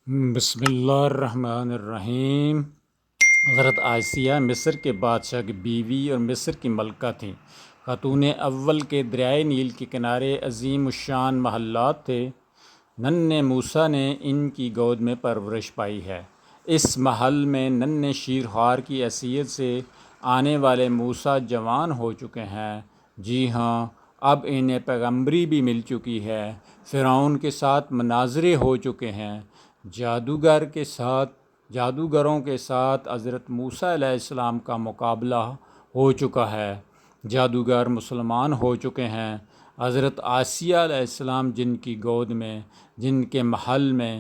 بسم اللہ الرحمن الرحیم۔ حضرت آسیہ مصر کے بادشاہ کی بیوی اور مصر کی ملکہ تھیں۔ خاتون اول کے دریائے نیل کے کنارے عظیم الشان محلات تھے۔ ننھے موسیٰ نے ان کی گود میں پرورش پائی ہے۔ اس محل میں ننھے شیرخوار کی حیثیت سے آنے والے موسیٰ جوان ہو چکے ہیں۔ جی ہاں، اب انہیں پیغمبری بھی مل چکی ہے۔ فرعون کے ساتھ مناظرے ہو چکے ہیں۔ جادوگروں کے ساتھ حضرت موسیٰ علیہ السلام کا مقابلہ ہو چکا ہے۔ جادوگر مسلمان ہو چکے ہیں۔ حضرت آسیہ علیہ السلام جن کی گود میں، جن کے محل میں،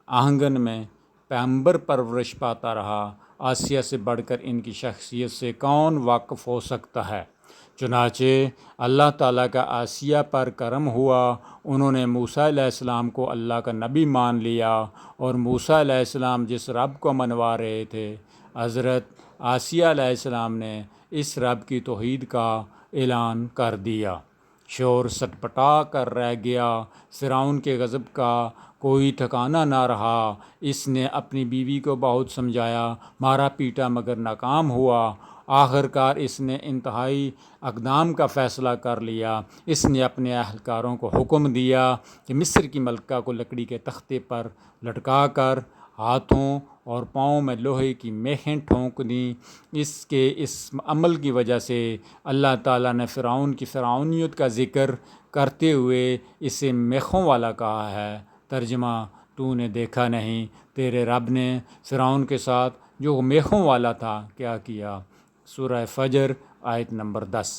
آنگن میں پیغمبر پرورش پاتا رہا، آسیہ سے بڑھ کر ان کی شخصیت سے کون واقف ہو سکتا ہے؟ چنانچہ اللہ تعالیٰ کا آسیہ پر کرم ہوا۔ انہوں نے موسیٰ علیہ السلام کو اللہ کا نبی مان لیا، اور موسیٰ علیہ السلام جس رب کو منوا رہے تھے، حضرت آسیہ علیہ السلام نے اس رب کی توحید کا اعلان کر دیا۔ شور سٹپٹا کر رہ گیا۔ فرعون کے غضب کا کوئی ٹھکانہ نہ رہا۔ اس نے اپنی بیوی کو بہت سمجھایا، مارا پیٹا مگر ناکام ہوا۔ آخرکار اس نے انتہائی اقدام کا فیصلہ کر لیا۔ اس نے اپنے اہلکاروں کو حکم دیا کہ مصر کی ملکہ کو لکڑی کے تختے پر لٹکا کر ہاتھوں اور پاؤں میں لوہے کی میخیں ٹھونک دیں۔ اس عمل کی وجہ سے اللہ تعالیٰ نے فرعون کی فرعونیت کا ذکر کرتے ہوئے اسے میخوں والا کہا ہے۔ ترجمہ: تو نے دیکھا نہیں تیرے رب نے فرعون کے ساتھ جو میخوں والا تھا کیا کیا؟ سورہ فجر آیت نمبر 10۔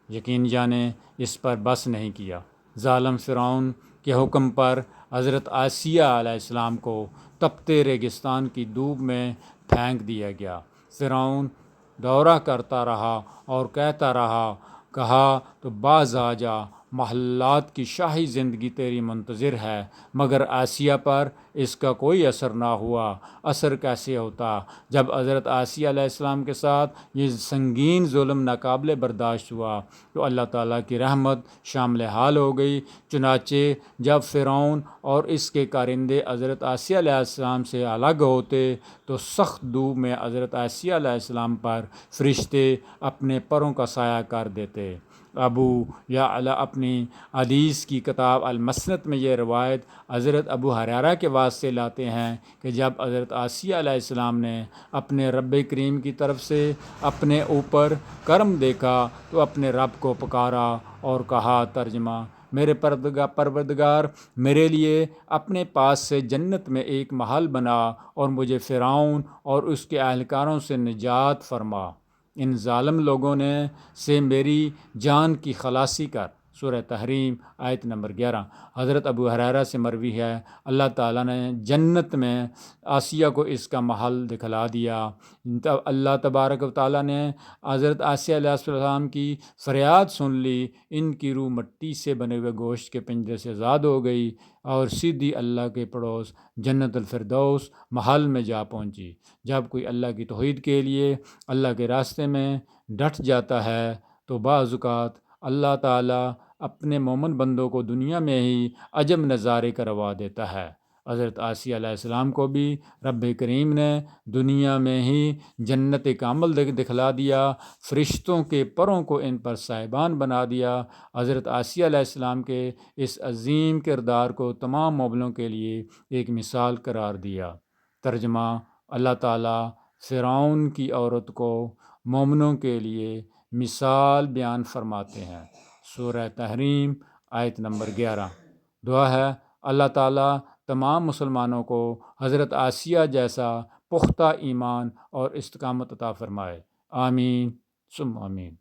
یقین جانیں اس پر بس نہیں کیا۔ ظالم فرعون کے حکم پر حضرت آسیہ علیہ السلام کو تپتے ریگستان کی دھوپ میں پھینک دیا گیا۔ فرعون دورہ کرتا رہا اور کہتا رہا، کہا تو باز آ جا، محلات کی شاہی زندگی تیری منتظر ہے۔ مگر آسیہ پر اس کا کوئی اثر نہ ہوا۔ اثر کیسے ہوتا جب حضرت آسیہ علیہ السلام کے ساتھ یہ سنگین ظلم ناقابل برداشت ہوا تو اللہ تعالیٰ کی رحمت شامل حال ہو گئی۔ چنانچہ جب فرعون اور اس کے کارندے حضرت آسیہ علیہ السلام سے الگ ہوتے تو سخت دھوپ میں حضرت آسیہ علیہ السلام پر فرشتے اپنے پروں کا سایہ کر دیتے۔ ابو یعلا اپنی حدیث کی کتاب المسند میں یہ روایت حضرت ابو ہریرہ کے واسطے لاتے ہیں کہ جب حضرت آسیہ علیہ السلام نے اپنے رب کریم کی طرف سے اپنے اوپر کرم دیکھا تو اپنے رب کو پکارا اور کہا، ترجمہ: میرے پروردگار، میرے لیے اپنے پاس سے جنت میں ایک محل بنا اور مجھے فرعون اور اس کے اہلکاروں سے نجات فرما۔ ان ظالم لوگوں سے میری جان کی خلاصی کر۔ سورہ تحریم آیت نمبر 11۔ حضرت ابو ہریرہ سے مروی ہے، اللہ تعالیٰ نے جنت میں آسیہ کو اس کا محل دکھلا دیا۔ اللہ تبارک و تعالیٰ نے حضرت آسیہ علیہ السلام کی فریاد سن لی۔ ان کی روح مٹی سے بنے ہوئے گوشت کے پنجرے سے آزاد ہو گئی اور سیدھی اللہ کے پڑوس جنت الفردوس محل میں جا پہنچی۔ جب کوئی اللہ کی توحید کے لیے اللہ کے راستے میں ڈٹ جاتا ہے تو بعض اوقات اللہ تعالیٰ اپنے مومن بندوں کو دنیا میں ہی عجب نظارے کروا دیتا ہے۔ حضرت آسیہ علیہ السلام کو بھی رب کریم نے دنیا میں ہی جنت کامل دکھلا دیا، فرشتوں کے پروں کو ان پر سائبان بنا دیا۔ حضرت آسیہ علیہ السلام کے اس عظیم کردار کو تمام مومنوں کے لیے ایک مثال قرار دیا۔ ترجمہ: اللہ تعالیٰ فرعون کی عورت کو مومنوں کے لیے مثال بیان فرماتے ہیں۔ سورہ تحریم آیت نمبر 11۔ دعا ہے اللہ تعالیٰ تمام مسلمانوں کو حضرت آسیہ جیسا پختہ ایمان اور استقامت عطا فرمائے۔ آمین ثم آمین۔